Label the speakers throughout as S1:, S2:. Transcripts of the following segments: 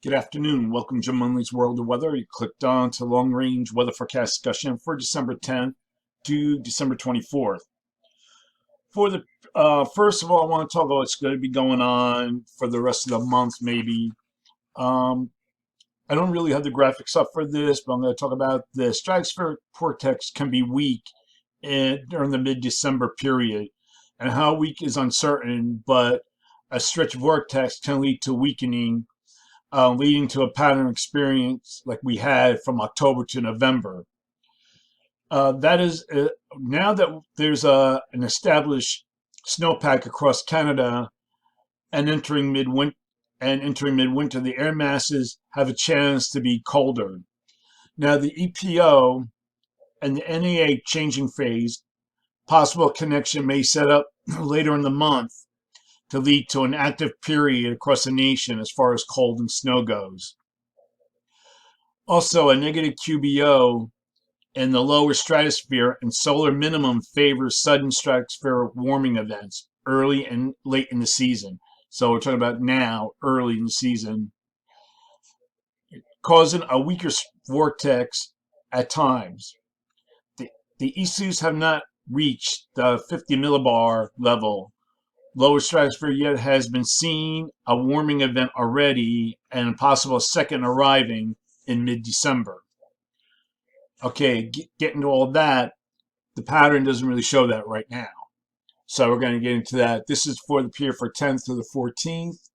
S1: Good afternoon. Welcome to Jim Munley's World of Weather. You clicked on to long-range weather forecast discussion for December 10th to December 24th. For the first of all, I want to talk about what's going to be going on for the rest of the month, maybe. I don't really have the graphics up for this, but I'm going to talk about the stratospheric vortex can be weak during the mid-December period, and how weak is uncertain, but a stretch vortex can lead to weakening, leading to a pattern experience like we had from October to November. That is, now that there's an established snowpack across Canada and entering midwinter, the air masses have a chance to be colder. Now the EPO and the NEA changing phase, possible connection may set up later in the month to lead to an active period across the nation as far as cold and snow goes. Also, a negative QBO in the lower stratosphere and solar minimum favors sudden stratospheric warming events early and late in the season. So we're talking about now, early in the season, causing a weaker vortex at times. The ECUs have not reached the 50 millibar level. Lower stratosphere yet has been seen a warming event already, and a possible second arriving in mid-December. Okay, getting to all that, the pattern doesn't really show that right now. So we're going to get into that. This is for the period for 10th to the 14th.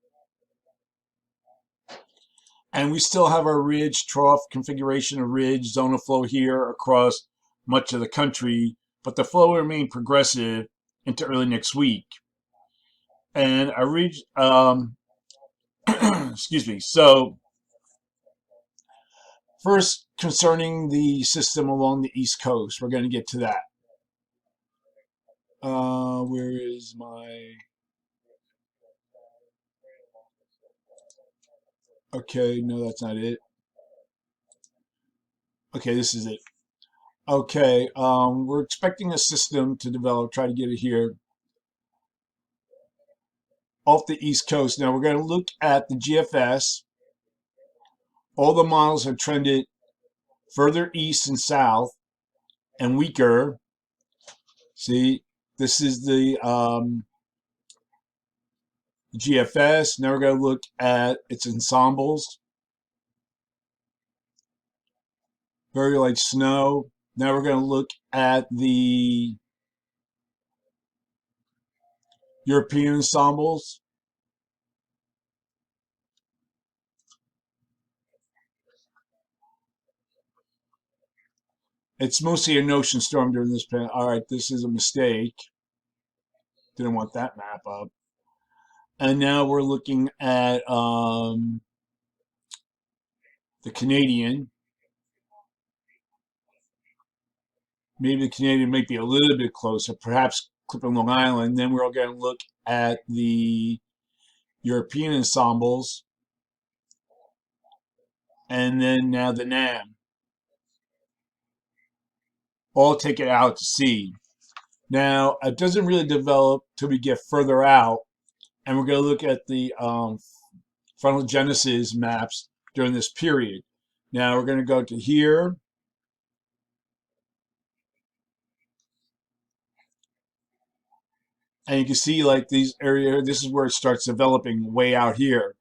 S1: And we still have our ridge trough configuration of ridge zone of flow here across much of the country, but the flow will remain progressive into early next week. And a ridge, excuse me. So first, concerning the system along the East Coast, we're going to get to that. Where is my... Okay, no, that's not it. Okay, this is it. Okay, we're expecting a system to develop, try to get it here, off the East Coast. Now we're going to look at the GFS. All the models have trended further east and south and weaker. See, this is the GFS. Now we're going to look at its ensembles. Very light snow. Now we're going to look at the European ensembles. It's mostly an ocean storm during this period. All right, this is a mistake. Didn't want that map up. And now we're looking at the Canadian. Maybe the Canadian might be a little bit closer, perhaps clipping Long Island. Then we're all going to look at the European ensembles. And then now the NAM. All take it out to sea. Now, it doesn't really develop till we get further out. And we're going to look at the frontal genesis maps during this period. Now, we're going to go to here. And you can see like these areas, this is where it starts developing way out here.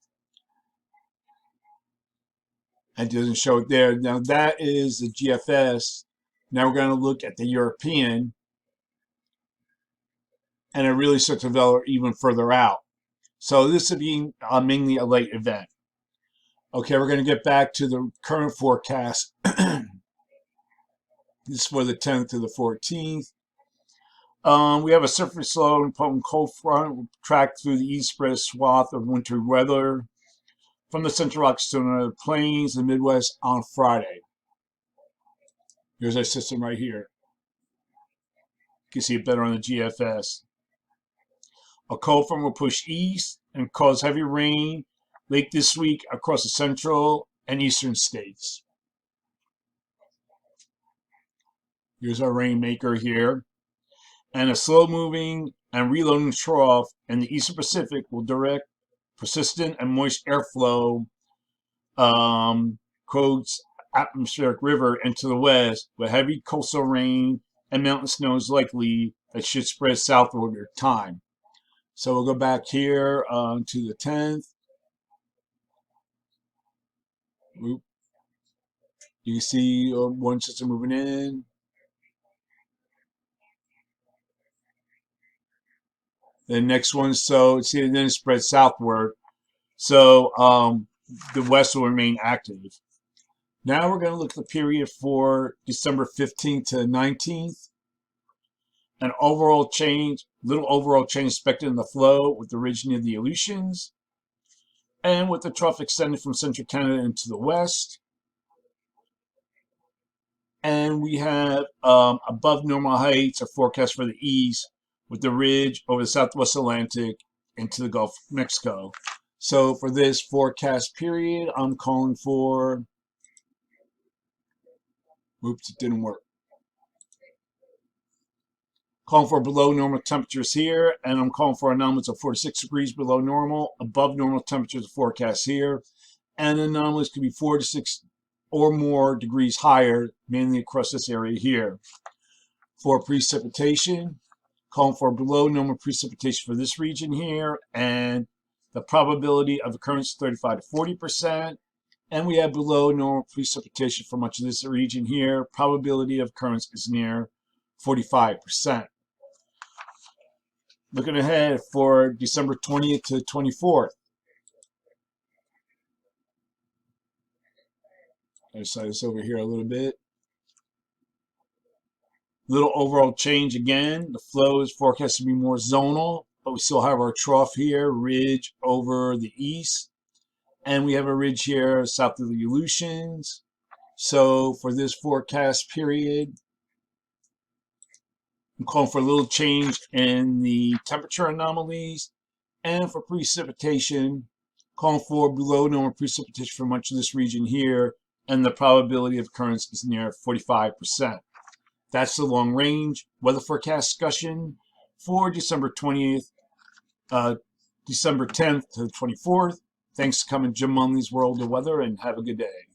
S1: It doesn't show it there. Now that is the GFS. Now we're going to look at the European. And it really starts to develop even further out. So this would be mainly a late event. Okay, we're going to get back to the current forecast. This is for the 10th to the 14th. We have a surface low and potent cold front tracked through the east spread swath of wintry weather from the Central Rockies to the plains and Midwest on Friday. Here's our system right here. You can see it better on the GFS. A cold front will push east and cause heavy rain late this week across the central and eastern states. Here's our rainmaker here. and a slow-moving and reloading trough in the eastern Pacific will direct persistent and moist airflow, quotes, atmospheric river into the west, with heavy coastal rain and mountain snows likely that should spread southward over time. So we'll go back here to the 10th. Oop. You can see one system moving in. The next one, so see, and then it spreads southward. So the west will remain active. Now we're going to look at the period for December 15th to 19th. An overall change, little overall change expected in the flow with the origin of the Aleutians, and with the trough extending from central Canada into the west. And we have above normal heights are forecast for the east, with the ridge over the southwest Atlantic into the Gulf of Mexico. So for this forecast period, I'm calling for, oops, it didn't work. Calling for below normal temperatures here, and I'm calling for anomalies of 4 to 6 degrees below normal. Above normal temperatures forecast here, and anomalies could be 4 to 6 or more degrees higher, mainly across this area here. For precipitation, calling for below normal precipitation for this region here, and the probability of occurrence 35 to 40%. And we have below normal precipitation for much of this region here. Probability of occurrence is near 45%. Looking ahead for December 20th to 24th. I'll slide this over here a little bit. Little overall change again. The flow is forecast to be more zonal, but we still have our trough here, ridge over the east. And we have a ridge here south of the Aleutians. So for this forecast period, I'm calling for a little change in the temperature anomalies. And for precipitation, calling for below normal precipitation for much of this region here. And the probability of occurrence is near 45%. That's the long range weather forecast discussion for December 20th, December 10th to the 24th. Thanks for coming, Jim Munley's World of Weather, and have a good day.